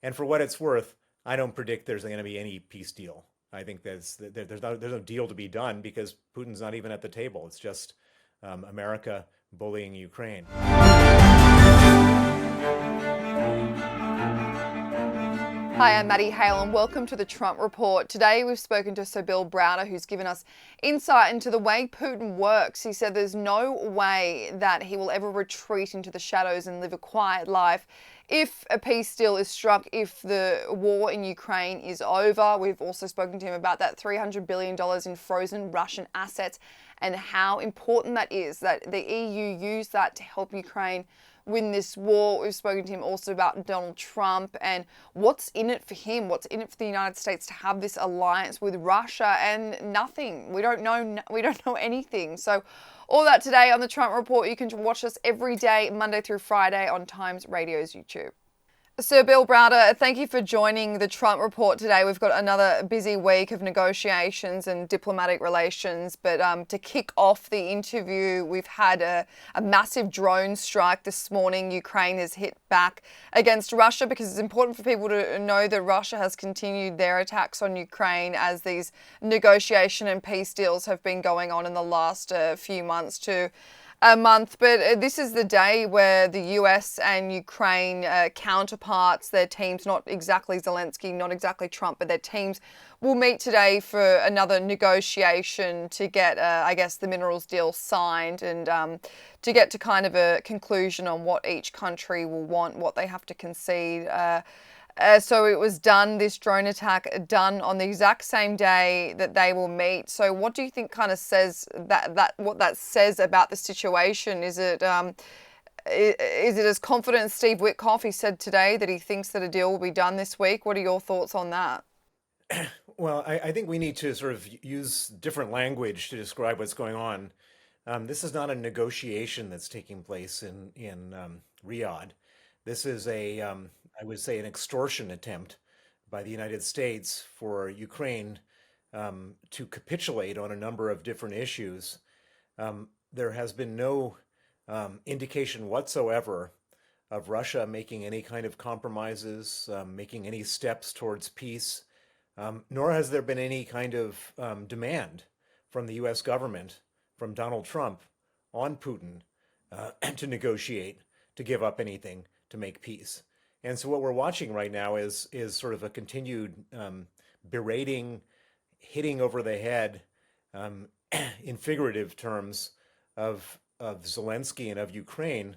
And for what it's worth, I don't predict there's going to be any peace deal. I think there's no deal to be done because Putin's not even at the table. It's just America bullying Ukraine. Hi, I'm Maddie, Hale, and welcome to the Trump Report. Today we've spoken to Sir Bill Browder, who's given us insight into the way Putin works. He said there's no way that he will ever retreat into the shadows and live a quiet life if a peace deal is struck, if the war in Ukraine is over. We've also spoken to him about that $300 billion in frozen Russian assets and how important that is, that the EU use that to help Ukraine win this war. We've spoken to him also about Donald Trump and what's in it for him, what's in it for the United States to have this alliance with Russia, and nothing. We don't know anything. So all that today on the Trump Report. You can watch us every day, Monday through Friday on Times Radio's YouTube. Sir Bill Browder, thank you for joining the Trump Report today. We've got another busy week of negotiations and diplomatic relations, but to kick off the interview, we've had a massive drone strike this morning. Ukraine has hit back against Russia because it's important for people to know that Russia has continued their attacks on Ukraine as these negotiation and peace deals have been going on in the last few months to a month. But this is the day where the US and Ukraine counterparts, their teams, not exactly Zelensky, not exactly Trump, but their teams will meet today for another negotiation to get, I guess, the minerals deal signed and to get to kind of a conclusion on what each country will want, what they have to concede. So it was done, this drone attack done on the exact same day that they will meet. So what do you think kind of says what that says about the situation? Is it as confident as Steve Witkoff? He said today that he thinks that a deal will be done this week. What are your thoughts on that? Well, I think we need to sort of use different language to describe what's going on. This is not a negotiation that's taking place in Riyadh. This is I would say, an extortion attempt by the United States for Ukraine to capitulate on a number of different issues. There has been no indication whatsoever of Russia making any kind of compromises, making any steps towards peace, nor has there been any kind of demand from the US government, from Donald Trump, on Putin to negotiate, to give up anything, to make peace. And so what we're watching right now is sort of a continued berating, hitting over the head in figurative terms of Zelensky and of Ukraine,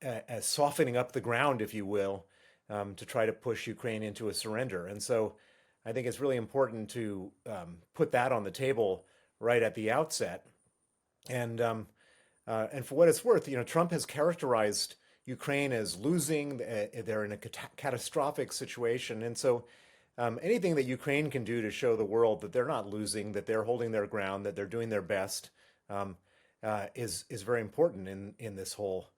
as softening up the ground, if you will, to try to push Ukraine into a surrender. And so I think it's really important to put that on the table right at the outset. And for what it's worth, Trump has characterized Ukraine is losing. They're in a catastrophic situation. And so anything that Ukraine can do to show the world that they're not losing, that they're holding their ground, that they're doing their best is very important in this whole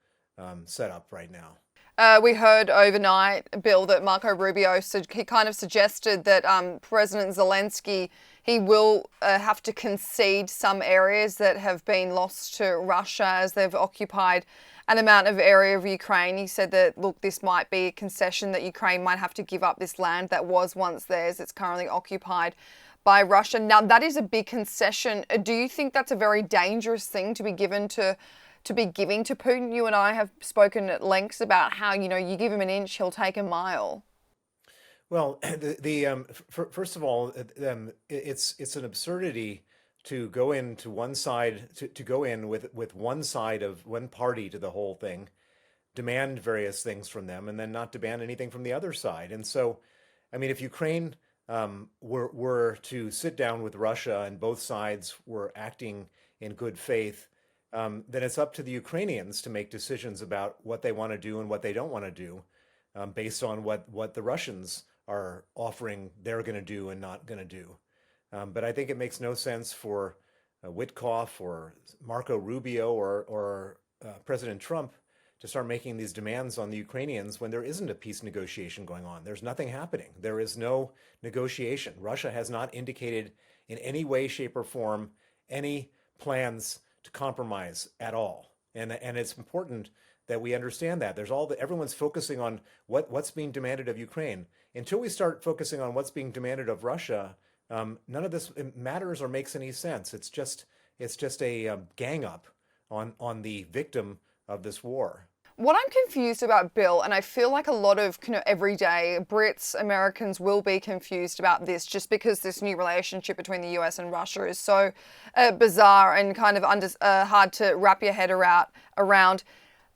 setup right now. We heard overnight, Bill, that Marco Rubio he kind of suggested that President Zelensky, he will have to concede some areas that have been lost to Russia as they've occupied an amount of area of Ukraine. He said that, look, this might be a concession that Ukraine might have to give up this land that was once theirs. It's currently occupied by Russia. Now, that is a big concession. Do you think that's a very dangerous thing to be giving to Putin? You and I have spoken at lengths about how, you give him an inch, he'll take a mile. Well, first of all, it's an absurdity to go into one side, to go in with one side of one party to the whole thing, demand various things from them, and then not demand anything from the other side. And so, I mean, if Ukraine were to sit down with Russia and both sides were acting in good faith, then it's up to the Ukrainians to make decisions about what they want to do and what they don't want to do, based on what the Russians are offering they're going to do and not going to do. But I think it makes no sense for Witkoff or Marco Rubio or President Trump to start making these demands on the Ukrainians when there isn't a peace negotiation going on. There's nothing happening. There is no negotiation. Russia has not indicated in any way, shape, or form any plans to compromise at all. And it's important that we understand that. Everyone's focusing on what's being demanded of Ukraine. Until we start focusing on what's being demanded of Russia, none of this matters or makes any sense. It's just a gang up on the victim of this war. What I'm confused about, Bill, and I feel like a lot of everyday Brits, Americans will be confused about this just because this new relationship between the US and Russia is so bizarre and kind of hard to wrap your head around.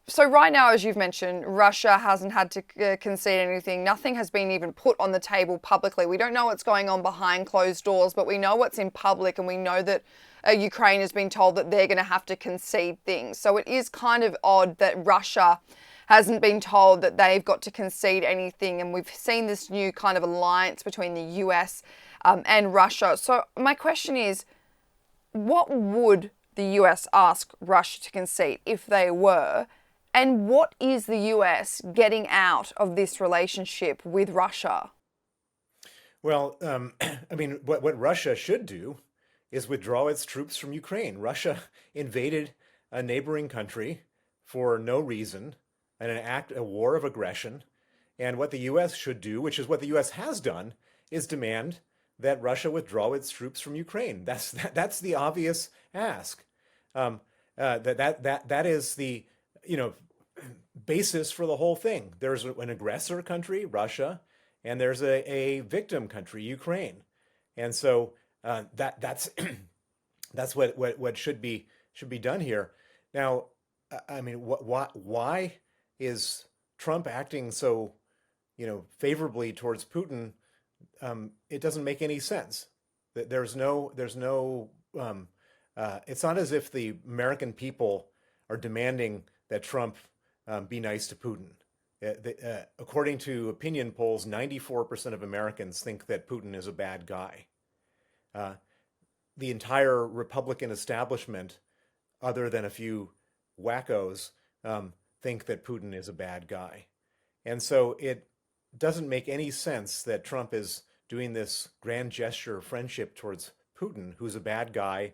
So right now, as you've mentioned, Russia hasn't had to concede anything. Nothing has been even put on the table publicly. We don't know what's going on behind closed doors, but we know what's in public, and we know that Ukraine has been told that they're going to have to concede things. So it is kind of odd that Russia hasn't been told that they've got to concede anything. And we've seen this new kind of alliance between the US and Russia. So my question is, what would the US ask Russia to concede if they were? And what is the US getting out of this relationship with Russia? Well, I mean, what Russia should do is withdraw its troops from Ukraine. Russia invaded a neighboring country for no reason, and a war of aggression. And what the U.S. should do, which is what the U.S. has done, is demand that Russia withdraw its troops from Ukraine. That's the obvious ask. That is the basis for the whole thing. There's an aggressor country, Russia, and there's a victim country, Ukraine, and so that's that's what should be done here. Now, I mean, why is Trump acting so favorably towards Putin? It doesn't make any sense. There's no it's not as if the American people are demanding that Trump be nice to Putin. According to opinion polls, 94% of Americans think that Putin is a bad guy. The entire Republican establishment, other than a few wackos, think that Putin is a bad guy. And so it doesn't make any sense that Trump is doing this grand gesture of friendship towards Putin, who's a bad guy,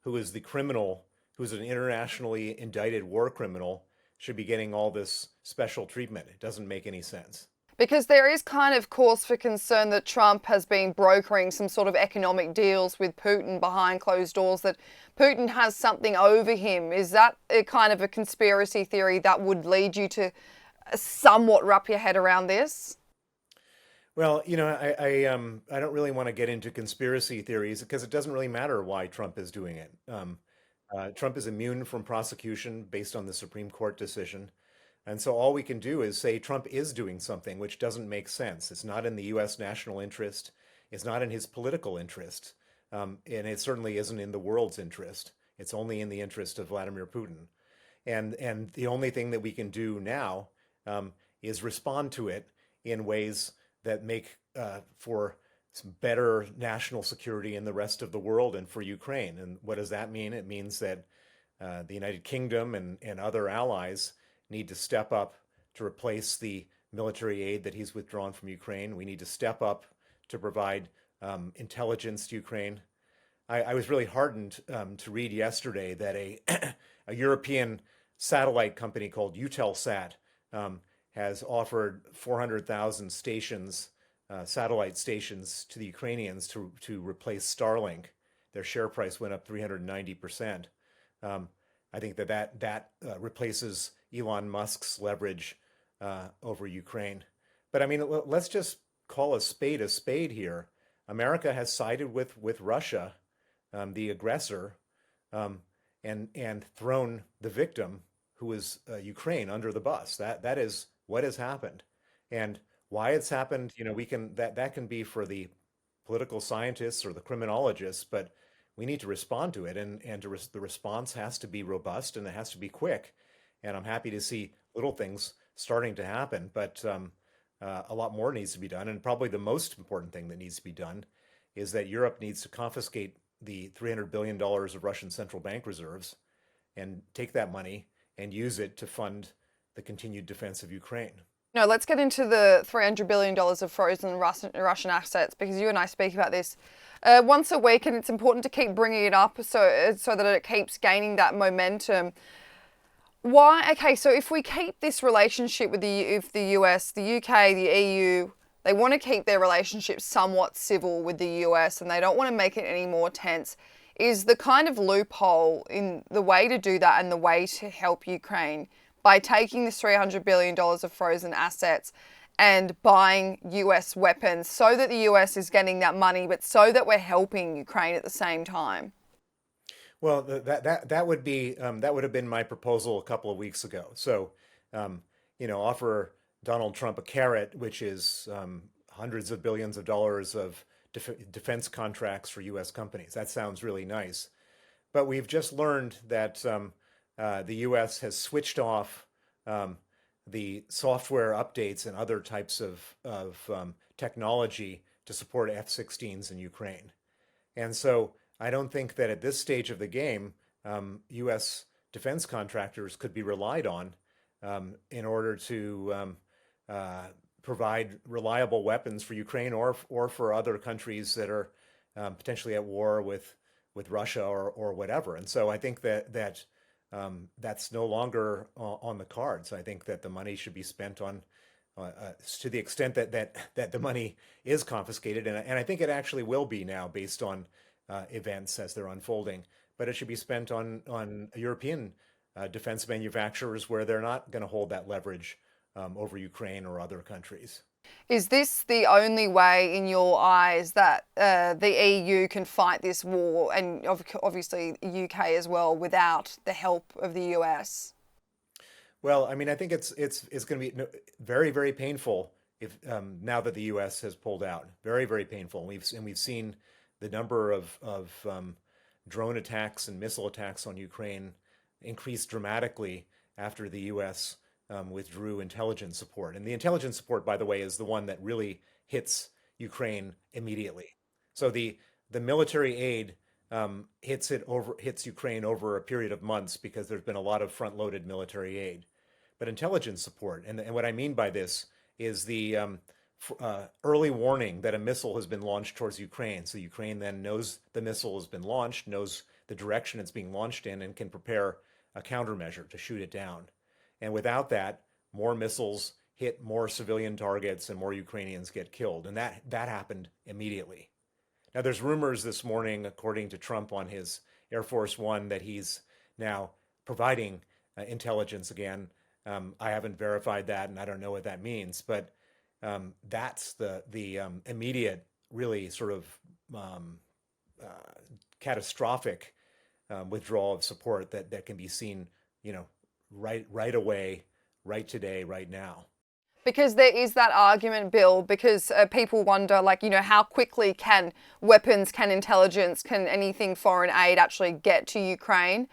who is the criminal, who's an internationally indicted war criminal, should be getting all this special treatment. It doesn't make any sense. Because there is kind of cause for concern that Trump has been brokering some sort of economic deals with Putin behind closed doors, that Putin has something over him. Is that a kind of a conspiracy theory that would lead you to somewhat wrap your head around this? Well, I don't really want to get into conspiracy theories because it doesn't really matter why Trump is doing it. Trump is immune from prosecution based on the Supreme Court decision. And so all we can do is say Trump is doing something which doesn't make sense. It's not in the U.S. national interest. It's not in his political interest. And it certainly isn't in the world's interest. It's only in the interest of Vladimir Putin. And the only thing that we can do now is respond to it in ways that make for some better national security in the rest of the world and for Ukraine. And what does that mean? It means that the United Kingdom and other allies need to step up to replace the military aid that he's withdrawn from Ukraine. We need to step up to provide intelligence to Ukraine. I was really heartened to read yesterday that a European satellite company called Eutelsat has offered 400,000 stations, satellite stations, to the Ukrainians to replace Starlink. Their share price went up 390%. I think that replaces Elon Musk's leverage over Ukraine. But I mean, let's just call a spade here. America has sided with Russia, the aggressor, and thrown the victim, who is Ukraine, under the bus. That is what has happened, and why it's happened. That can be for the political scientists or the criminologists, but we need to respond to it, and the response has to be robust and it has to be quick. And I'm happy to see little things starting to happen, but a lot more needs to be done. And probably the most important thing that needs to be done is that Europe needs to confiscate the $300 billion of Russian central bank reserves and take that money and use it to fund the continued defense of Ukraine. No, let's get into the $300 billion of frozen Russian assets, because you and I speak about this once a week, and it's important to keep bringing it up so that it keeps gaining that momentum. Why? Okay, so if we keep this relationship with if the US, the UK, the EU, they want to keep their relationship somewhat civil with the US and they don't want to make it any more tense, is the kind of loophole in the way to do that and the way to help Ukraine by taking this $300 billion of frozen assets and buying US weapons so that the US is getting that money, but so that we're helping Ukraine at the same time. Well, that would be that would have been my proposal a couple of weeks ago. So, um, offer Donald Trump a carrot, which is hundreds of billions of dollars of defense contracts for U.S. companies. That sounds really nice. But we've just learned that the U.S. has switched off um, the software updates and other types of technology to support F-16s in Ukraine. And so I don't think that at this stage of the game, U.S. defense contractors could be relied on in order to provide reliable weapons for Ukraine or for other countries that are potentially at war with Russia or whatever. And so I think that's no longer on the cards. I think that the money should be spent on to the extent that the money is confiscated, and I think it actually will be now based on events as they're unfolding. But it should be spent on European defense manufacturers where they're not going to hold that leverage over Ukraine or other countries. Is this the only way, in your eyes, that the EU can fight this war, and obviously the UK as well, without the help of the US? Well, I mean, I think it's going to be very, very painful if now that the U.S. has pulled out. Very, very painful. And we've seen the number of drone attacks and missile attacks on Ukraine increase dramatically after the U.S. Withdrew intelligence support. And the intelligence support, by the way, is the one that really hits Ukraine immediately. So the military aid hits Ukraine over a period of months because there's been a lot of front-loaded military aid. But intelligence support, and what I mean by this is the early warning that a missile has been launched towards Ukraine. So Ukraine then knows the missile has been launched, knows the direction it's being launched in, and can prepare a countermeasure to shoot it down. And without that, more missiles hit more civilian targets and more Ukrainians get killed. And that happened immediately. Now, there's rumors this morning, according to Trump on his Air Force One, that he's now providing intelligence again. I haven't verified that, and I don't know what that means. But that's the immediate, really sort of um, uh, catastrophic withdrawal of support that can be seen, right away, right today, right now. Because there is that argument, Bill, because people wonder, like, how quickly can weapons, can intelligence, can anything foreign aid actually get to Ukraine?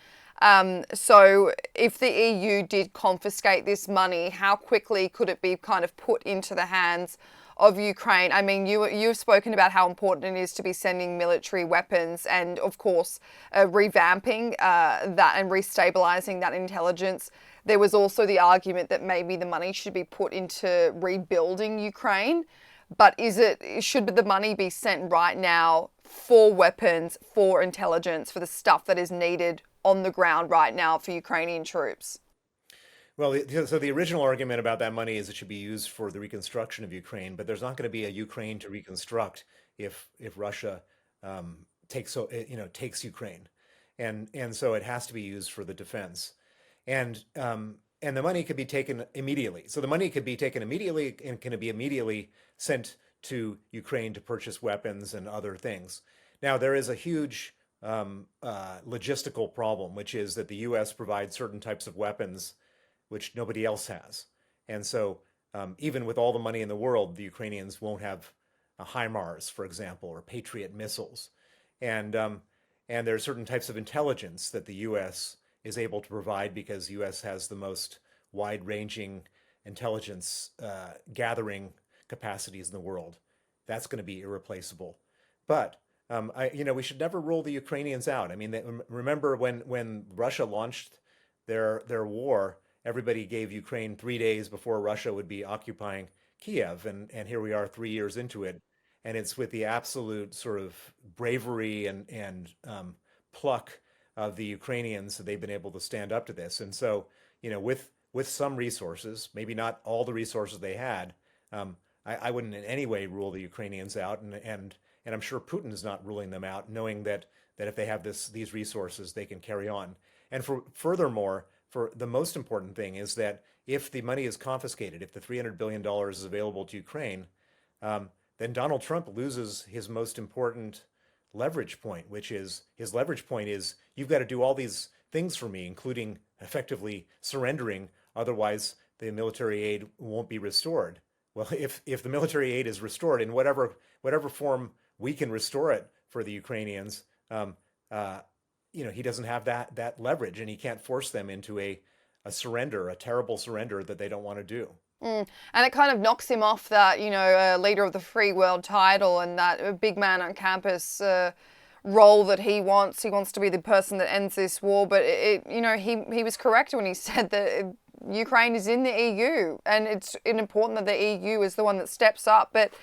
So if the EU did confiscate this money, how quickly could it be kind of put into the hands of Ukraine? I mean, you've spoken about how important it is to be sending military weapons and, of course, revamping that and restabilizing that intelligence. There was also the argument that maybe the money should be put into rebuilding Ukraine. But should the money be sent right now for weapons, for intelligence, for the stuff that is needed on the ground right now for Ukrainian troops? Well, so the original argument about that money is it should be used for the reconstruction of Ukraine, but there's not going to be a Ukraine to reconstruct if Russia takes Ukraine, and so it has to be used for the defense, and the money could be taken immediately. So the money could be taken immediately and can be immediately sent to Ukraine to purchase weapons and other things. Now there is a huge logistical problem, which is that the U.S. provides certain types of weapons which nobody else has. And so, even with all the money in the world, the Ukrainians won't have HIMARS, for example, or Patriot missiles. And there are certain types of intelligence that the U.S. is able to provide because the U.S. has the most wide-ranging intelligence gathering capacities in the world. That's going to be irreplaceable. But we should never rule the Ukrainians out. I mean, remember when Russia launched their war, everybody gave Ukraine 3 days before Russia would be occupying Kiev, and here we are 3 years into it, and it's with the absolute sort of bravery and pluck of the Ukrainians that they've been able to stand up to this. And so, with some resources, maybe not all the resources they had. I wouldn't in any way rule the Ukrainians out, and I'm sure Putin is not ruling them out, knowing that if they have these resources, they can carry on. And furthermore, for the most important thing is that if the money is confiscated, if the $300 billion is available to Ukraine, then Donald Trump loses his most important leverage point, which is his leverage point is you've got to do all these things for me, including effectively surrendering. Otherwise, the military aid won't be restored. Well, if the military aid is restored in whatever form we can restore it for the Ukrainians, uh, he doesn't have that leverage, and he can't force them into a surrender, a terrible surrender that they don't want to do. And it kind of knocks him off that, leader of the free world title and that big man on campus role that he wants. He wants to be the person that ends this war. But he was correct when he said that Ukraine is in the EU, and it's important that the EU is the one that steps up. But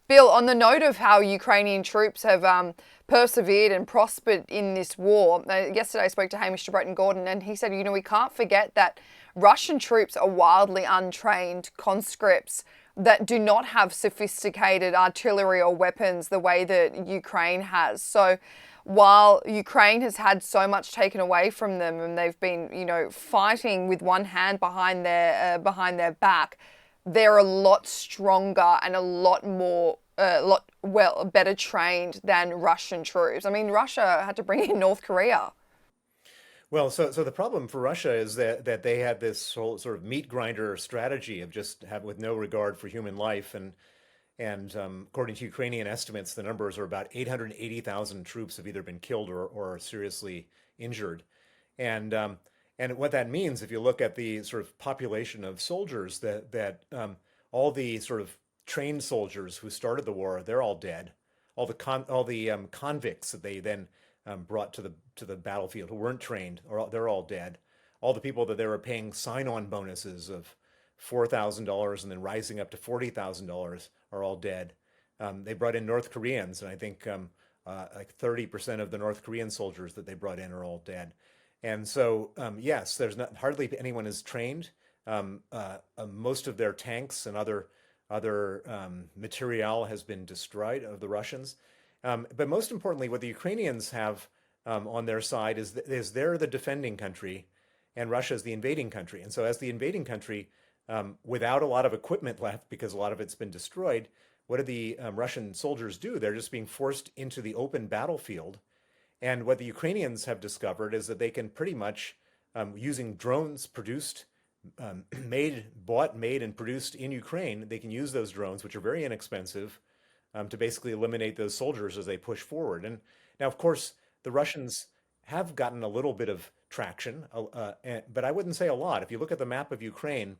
Bill, on the note of how Ukrainian troops have persevered and prospered in this war, yesterday I spoke to Hamish de Bretton-Gordon, and he said, we can't forget that Russian troops are wildly untrained conscripts that do not have sophisticated artillery or weapons the way that Ukraine has. So while Ukraine has had so much taken away from them and they've been, fighting with one hand behind their back, they're a lot stronger and a lot more, better trained than Russian troops. I mean, Russia had to bring in North Korea. Well, so the problem for Russia is that they had this whole sort of meat grinder strategy of just have with no regard for human life, and according to Ukrainian estimates, the numbers are about 880,000 troops have either been killed or seriously injured, and what that means, if you look at the sort of population of soldiers, that all the sort of trained soldiers who started the war, they're all dead. All the convicts that they then brought to the battlefield who weren't trained, or they're all dead. All the people that they were paying sign-on bonuses of $4,000 and then rising up to $40,000 are all dead. They brought in North Koreans, and I think like 30% of the North Korean soldiers that they brought in are all dead. And so, yes, there's not hardly anyone is trained. Most of their tanks and other material has been destroyed of the Russians. But most importantly, what the Ukrainians have on their side is they're the defending country, and Russia is the invading country. And so, as the invading country, without a lot of equipment left because a lot of it's been destroyed, what do the Russian soldiers do? They're just being forced into the open battlefield. And what the Ukrainians have discovered is that they can pretty much, using drones produced, bought, made, and produced in Ukraine, they can use those drones, which are very inexpensive, to basically eliminate those soldiers as they push forward. And now, of course, the Russians have gotten a little bit of traction, but I wouldn't say a lot. If you look at the map of Ukraine,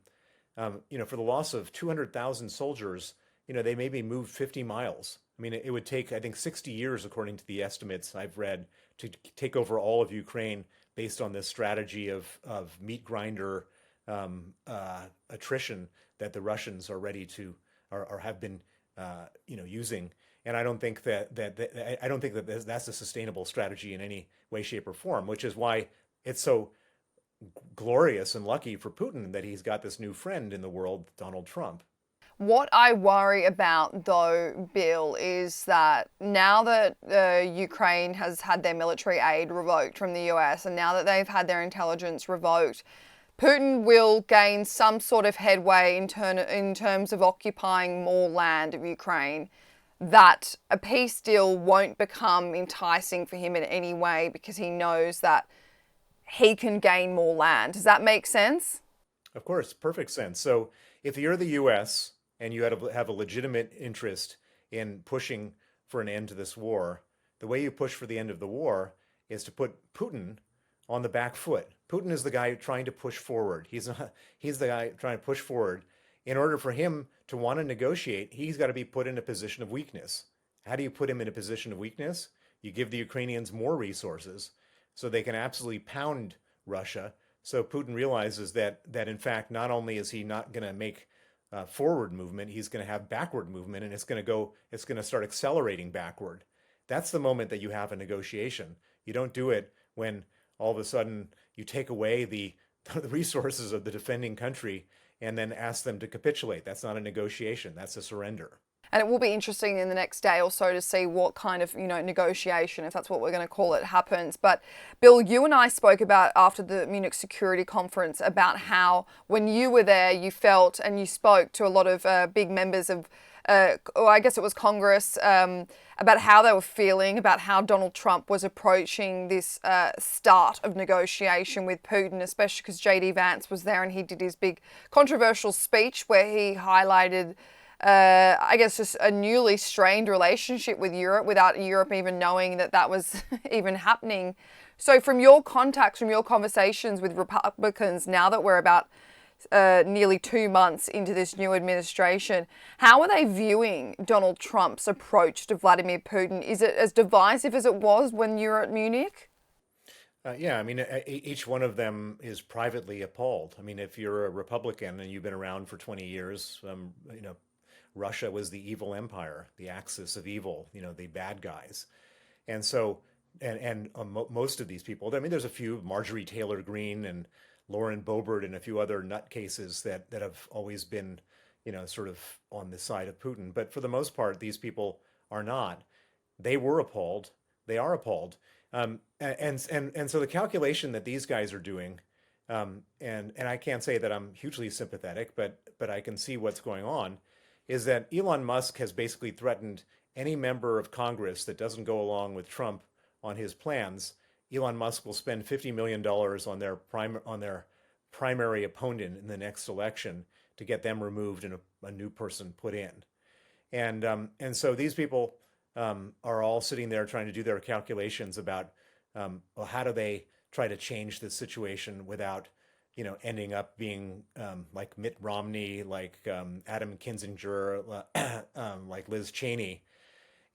for the loss of 200,000 soldiers, they maybe moved 50 miles. I mean, it would take, I think, 60 years, according to the estimates I've read, to take over all of Ukraine based on this strategy of meat grinder attrition that the Russians are ready to or have been using. And I don't think that that's a sustainable strategy in any way, shape, or form. Which is why it's so glorious and lucky for Putin that he's got this new friend in the world, Donald Trump. What I worry about, though, Bill, is that now that Ukraine has had their military aid revoked from the US, and now that they've had their intelligence revoked, Putin will gain some sort of headway in terms of occupying more land of Ukraine, that a peace deal won't become enticing for him in any way because he knows that he can gain more land. Does that make sense? Of course, perfect sense. So if you're the US and you have a legitimate interest in pushing for an end to this war, the way you push for the end of the war is to put Putin on the back foot. Putin is the guy trying to push forward. He's the guy trying to push forward. In order for him to want to negotiate, he's got to be put in a position of weakness. How do you put him in a position of weakness? You give the Ukrainians more resources so they can absolutely pound Russia. So Putin realizes that in fact, not only is he not going to make forward movement, he's going to have backward movement, and it's going to start accelerating backward. That's the moment that you have a negotiation. You don't do it when all of a sudden you take away the resources of the defending country and then ask them to capitulate. That's not a negotiation. That's a surrender. And it will be interesting in the next day or so to see what kind of, negotiation, if that's what we're going to call it, happens. But Bill, you and I spoke about after the Munich Security Conference about how when you were there, you felt and you spoke to a lot of big members of, or I guess it was Congress, about how they were feeling, about how Donald Trump was approaching this start of negotiation with Putin, especially because J.D. Vance was there and he did his big controversial speech where he highlighted I guess just a newly strained relationship with Europe without Europe even knowing that that was even happening. So from your contacts, from your conversations with Republicans, now that we're about nearly 2 months into this new administration, how are they viewing Donald Trump's approach to Vladimir Putin? Is it as divisive as it was when you were at Munich? Yeah, I mean, each one of them is privately appalled. I mean, if you're a Republican and you've been around for 20 years, Russia was the evil empire, the axis of evil, the bad guys. And so, most of these people, I mean, there's a few, Marjorie Taylor Greene and Lauren Boebert and a few other nutcases that have always been, sort of on the side of Putin. But for the most part, these people are not. They were appalled. They are appalled. And so the calculation that these guys are doing, and I can't say that I'm hugely sympathetic, but I can see what's going on, is that Elon Musk has basically threatened any member of Congress that doesn't go along with Trump on his plans. Elon Musk will spend $50 million on their primary opponent in the next election to get them removed and a new person put in. And so these people are all sitting there trying to do their calculations about well, how do they try to change this situation without ending up being like Mitt Romney, like Adam Kinzinger, like Liz Cheney,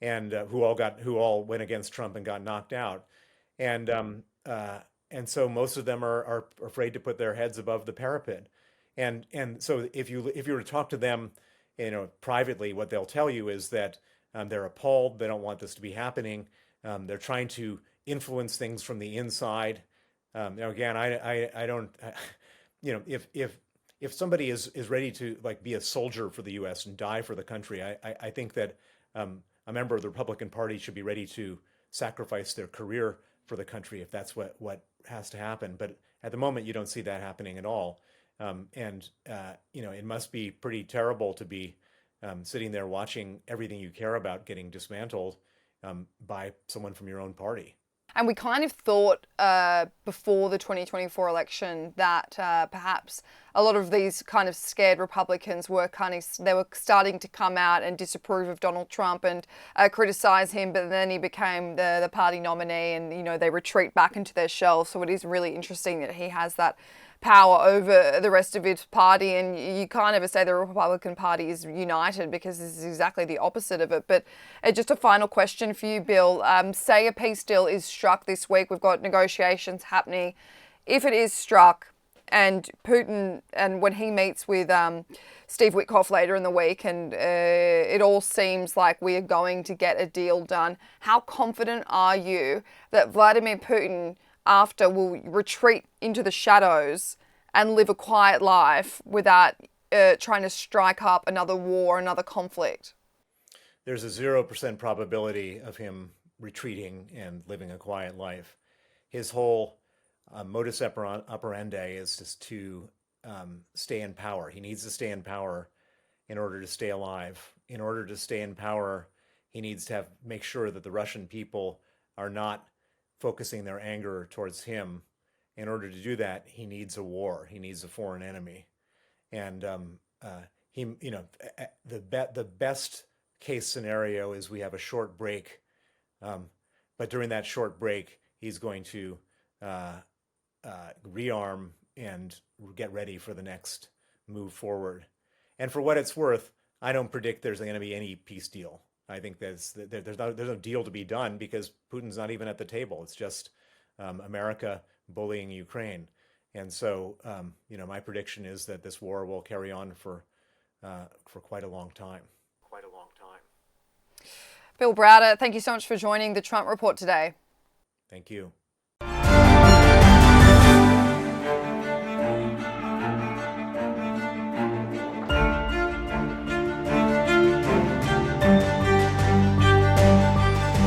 and who all went against Trump and got knocked out, and and so most of them are afraid to put their heads above the parapet, and so if you were to talk to them, privately, what they'll tell you is that they're appalled. They don't want this to be happening. They're trying to influence things from the inside. Now again, I don't, if somebody is ready to like be a soldier for the U.S. and die for the country, I think that a member of the Republican Party should be ready to sacrifice their career for the country if that's what has to happen. But at the moment, you don't see that happening at all. It must be pretty terrible to be sitting there watching everything you care about getting dismantled by someone from your own party. And we kind of thought before the 2024 election that perhaps a lot of these kind of scared Republicans were they were starting to come out and disapprove of Donald Trump and criticize him, but then he became the party nominee and, they retreat back into their shell. So it is really interesting that he has that power over the rest of his party, and you can't ever say the Republican Party is united because this is exactly the opposite of it. But just a final question for you, Bill. Say a peace deal is struck this week. We've got negotiations happening. If it is struck and Putin, and when he meets with Steve Witkoff later in the week, and it all seems like we are going to get a deal done, how confident are you that Vladimir Putin after will retreat into the shadows and live a quiet life without trying to strike up another war, another conflict? There's a 0% probability of him retreating and living a quiet life. His whole modus operandi is just to stay in power. He needs to stay in power in order to stay alive. In order to stay in power, he needs to make sure that the Russian people are not focusing their anger towards him. In order to do that, he needs a war. He needs a foreign enemy, and the best case scenario is we have a short break, but during that short break, he's going to rearm and get ready for the next move forward. And for what it's worth, I don't predict there's going to be any peace deal. I think there's no deal to be done because Putin's not even at the table. It's just America bullying Ukraine, and so my prediction is that this war will carry on for quite a long time. Quite a long time. Bill Browder, thank you so much for joining the Trump Report today. Thank you.